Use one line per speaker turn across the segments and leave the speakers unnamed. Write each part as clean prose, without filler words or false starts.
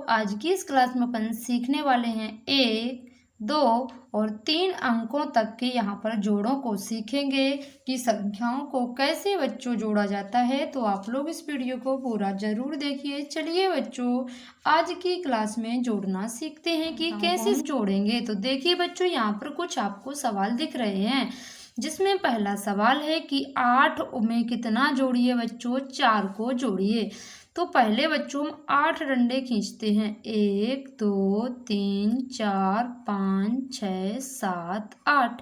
आज की इस क्लास में अपन सीखने वाले हैं 1, 2 और 3 अंकों तक के यहाँ पर जोड़ों को सीखेंगे कि संख्याओं को कैसे बच्चों जोड़ा जाता है। तो आप लोग इस वीडियो को पूरा जरूर देखिए। चलिए बच्चों, आज की क्लास में जोड़ना सीखते हैं कि कैसे जोड़ेंगे। तो देखिए बच्चों, यहाँ पर कुछ आपको सवाल दिख रहे हैं, जिसमें पहला सवाल है कि 8 में कितना जोड़िए बच्चों, 4 को जोड़िए। तो पहले बच्चों हम 8 डंडे खींचते हैं। 1 2 3 4 5 6 7 8।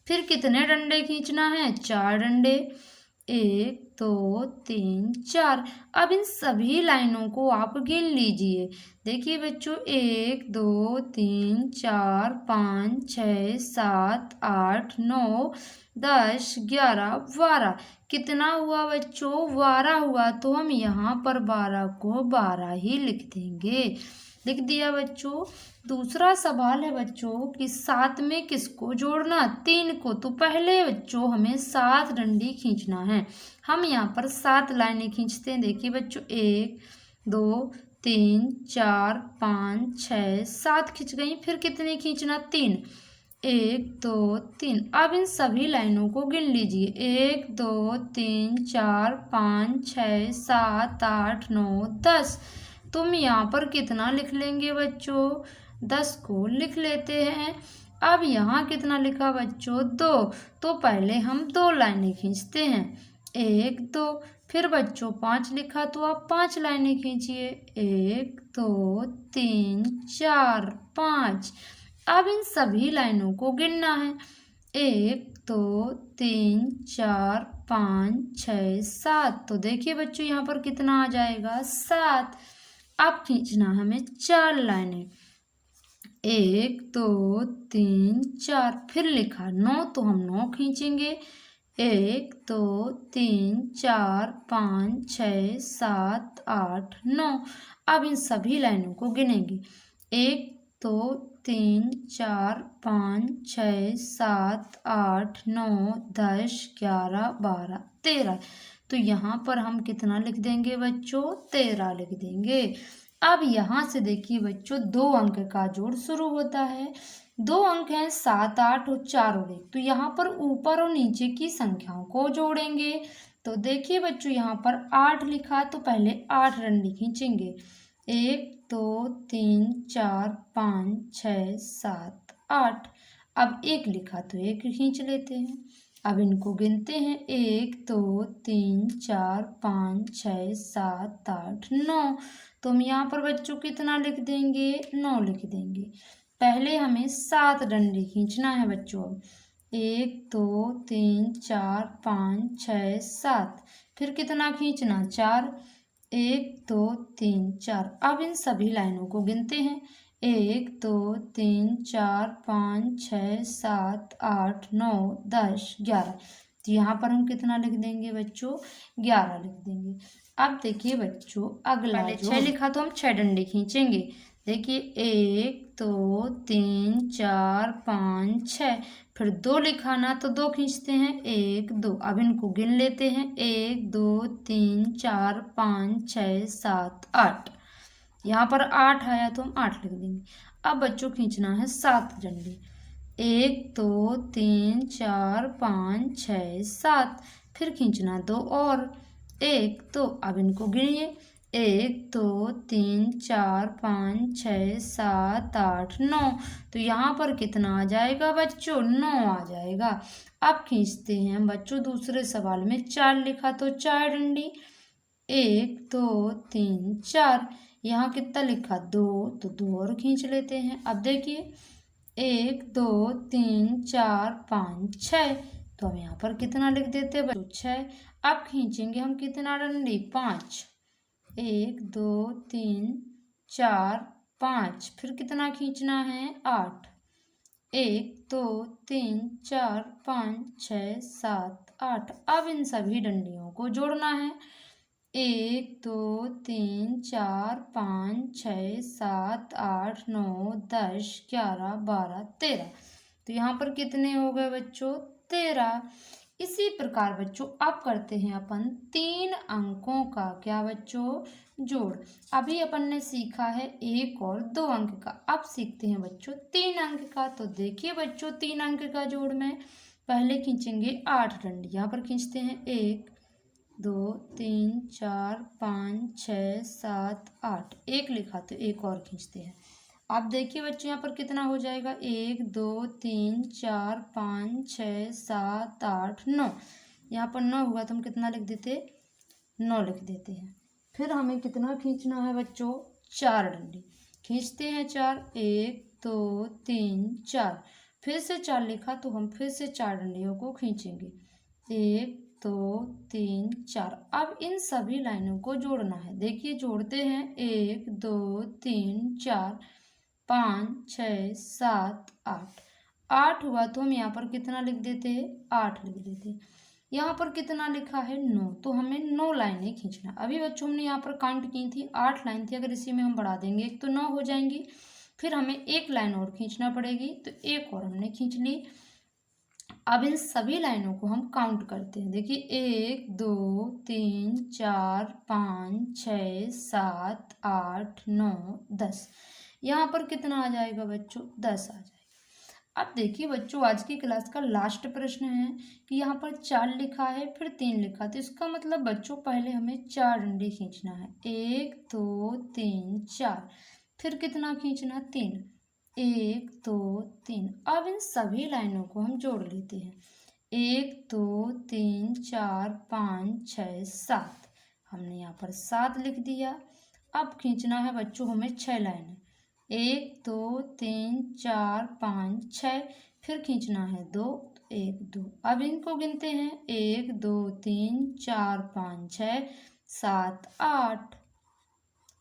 फिर कितने डंडे खींचना है? 4 डंडे। 1 2 3 4। अब इन सभी लाइनों को आप गिन लीजिए। देखिए बच्चों, 1 2 3 4 5 6 7 8 9 10 11 12। कितना हुआ बच्चों? 12 हुआ। तो हम यहाँ पर 12 को 12 ही लिख देंगे। लिख दिया बच्चों। दूसरा सवाल है बच्चों कि 7 में किसको जोड़ना? 3 को। तो पहले बच्चों हमें 7 डंडी खींचना है। हम यहाँ पर 7 लाइनें खींचते हैं। देखिए बच्चों, 1 2 3 4 5 6 7 खींच गई। फिर कितनी खींचना? 3। 1 2 3। अब इन सभी लाइनों को गिन लीजिए। 1 2 3 4 5 6 7 8 9 10। तुम यहाँ पर कितना लिख लेंगे बच्चों? 10 को लिख लेते हैं। अब यहाँ कितना लिखा बच्चों? 2। तो पहले हम 2 लाइनें खींचते हैं। 1 2। फिर बच्चों 5 लिखा, तो आप 5 लाइनें खींचिए। 1 2 3 4 5। अब इन सभी लाइनों को गिनना है। 1 2 3 4 5 6 7। तो देखिए बच्चों, यहाँ पर कितना आ जाएगा? 7। अब खींचना हमें 4 लाइनें। 1 2 3 4। फिर लिखा 9, तो हम 9 खींचेंगे। 1 2 3 4 5 6 7 8 9। अब इन सभी लाइनों को गिनेंगे। 1 2 3 4 5 6 7 8 9 10 11 12 13। तो यहाँ पर हम कितना लिख देंगे बच्चों? 13 लिख देंगे। अब यहाँ से देखिए बच्चों, 2 अंक का जोड़ शुरू होता है। 2 अंक हैं, 7 8 और 4 और 1। तो यहाँ पर ऊपर और नीचे की संख्याओं को जोड़ेंगे। तो देखिए बच्चों, यहाँ पर 8 लिखा, तो पहले 8 डंडी खींचेंगे। 1 2 3 4 5 6 7 8। अब 1 लिखा, तो 1 खींच लेते हैं। अब इनको गिनते हैं। 1 2 3 4 5 6 7 8 9। तो हम यहाँ पर बच्चों कितना लिख देंगे? 9 लिख देंगे। पहले हमें 7 डंडी खींचना है बच्चों। 1 2 3 4 5 6 7। फिर कितना खींचना? 4। 1 2 3 4। अब इन सभी लाइनों को गिनते हैं। 1 2 3 4 5 6 7 8 9 10 11। तो यहाँ पर हम कितना लिख देंगे बच्चों? 11 लिख देंगे। अब देखिए बच्चों, अगला
पहले
जो 6 लिखा, तो हम 6 डंडे खींचेंगे। देखिए 1 2 3 4 5 6। फिर 2 लिखा ना, तो 2 खींचते हैं। 1 2। अब इनको गिन लेते हैं। 1 2 3 4 5 6 7 8। यहाँ पर 8 आया, तो हम 8 लिख देंगे। अब बच्चों खींचना है 7 डंडे। 1 2 3 4 5 6 7। फिर खींचना 2 और। 1 2। अब इनको गिनिए। 1 2 3 4 5 6 7 8 9। तो यहाँ पर कितना आ जाएगा बच्चों? 9 आ जाएगा। अब खींचते हैं बच्चों दूसरे सवाल में। 4 लिखा, तो 4 डंडी। 1 2 3 4। यहाँ कितना लिखा? 2। तो 2 और खींच लेते हैं। अब देखिए 1 2 3 4 5 6। तो हम यहाँ पर कितना लिख देते हैं बच्चों? 6। अब खींचेंगे हम कितना डंडी? 5। 1 2 3 4 5। फिर कितना खींचना है? 8। 1 2 3 4 5 6 7 8। अब इन सभी डंडियों को जोड़ना है। 1 2 3 4 5 6 7 8 9 10 11 12 13। तो यहाँ पर कितने हो गए बच्चों? 13। इसी प्रकार बच्चों अब करते हैं अपन 3 अंकों का क्या बच्चों? जोड़। अभी अपन ने सीखा है 1 और 2 अंक का, अब सीखते हैं बच्चों 3 अंक का। तो देखिए बच्चों 3 अंक का जोड़ में पहले खींचेंगे 8 डंडी। यहाँ पर खींचते हैं 1 2 3 4 5 6 7 8, एक लिखा तो एक और खींचते हैं। अब देखिए बच्चों यहाँ पर कितना हो जाएगा, 1 2 3 4 5 6 7 8 9। यहाँ पर 9 हुआ तो हम कितना लिख देते, 9 लिख देते हैं। फिर हमें कितना खींचना है बच्चों, 4 डंडी। खींचते हैं 4, 1 2 3 4। फिर से 4 लिखा तो हम फिर से 4 डंडियों को खींचेंगे, 1 2 3 4। अब इन सभी लाइनों को जोड़ना है। देखिए जोड़ते हैं, 1 2 3 4 5 6 7 8। 8 हुआ तो हम यहाँ पर कितना लिख देते हैं, 8 लिख देते हैं। यहाँ पर कितना लिखा है, 9, तो हमें 9 लाइनें खींचना। अभी बच्चों हमने यहाँ पर काउंट की थी 8 लाइन थी, अगर इसी में हम बढ़ा देंगे एक तो 9 हो जाएंगी। फिर हमें एक लाइन और खींचना पड़ेगी, तो एक और हमने खींच ली। अब इन सभी लाइनों को हम काउंट करते हैं। देखिए 1 2 3 4 5 6 7 8 9 10। यहाँ पर कितना आ जाएगा बच्चों, 10 आ जाएगा। अब देखिए बच्चों आज की क्लास का लास्ट प्रश्न है कि यहाँ पर 4 लिखा है फिर 3 लिखा, तो इसका मतलब बच्चों पहले हमें 4 डंडे खींचना है, 1 2 3 4। फिर कितना खींचना, 3, 1 2 3। अब इन सभी लाइनों को हम जोड़ लेते हैं, 1 2 3 4 5 6 7। हमने यहाँ पर 7 लिख दिया। अब खींचना है बच्चों हमें 6 लाइनें, 1 2 3 4 5 6। फिर खींचना है 2, 1 2। अब इनको गिनते हैं, 1 2 3 4 5 6 7 8।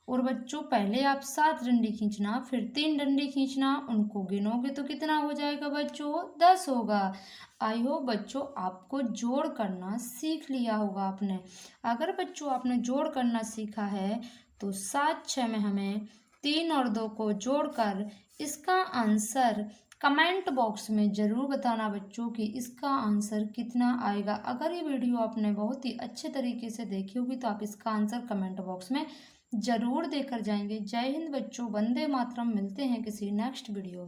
और बच्चों पहले आप 7 डंडी खींचना, फिर 3 डंडी खींचना, उनको गिनोगे तो कितना हो जाएगा बच्चों, 10 होगा। आई होप बच्चों आपको जोड़ करना सीख लिया होगा आपने। अगर बच्चों आपने जोड़ करना सीखा है तो 7 6 में हमें 3 और 2 को जोड़कर इसका आंसर कमेंट बॉक्स में ज़रूर बताना बच्चों कि इसका आंसर कितना आएगा। अगर ये वीडियो आपने बहुत ही अच्छे तरीके से देखी होगी तो आप इसका आंसर कमेंट बॉक्स में ज़रूर देकर जाएंगे। जय हिंद बच्चों, वंदे मातरम। मिलते हैं किसी नेक्स्ट वीडियो में।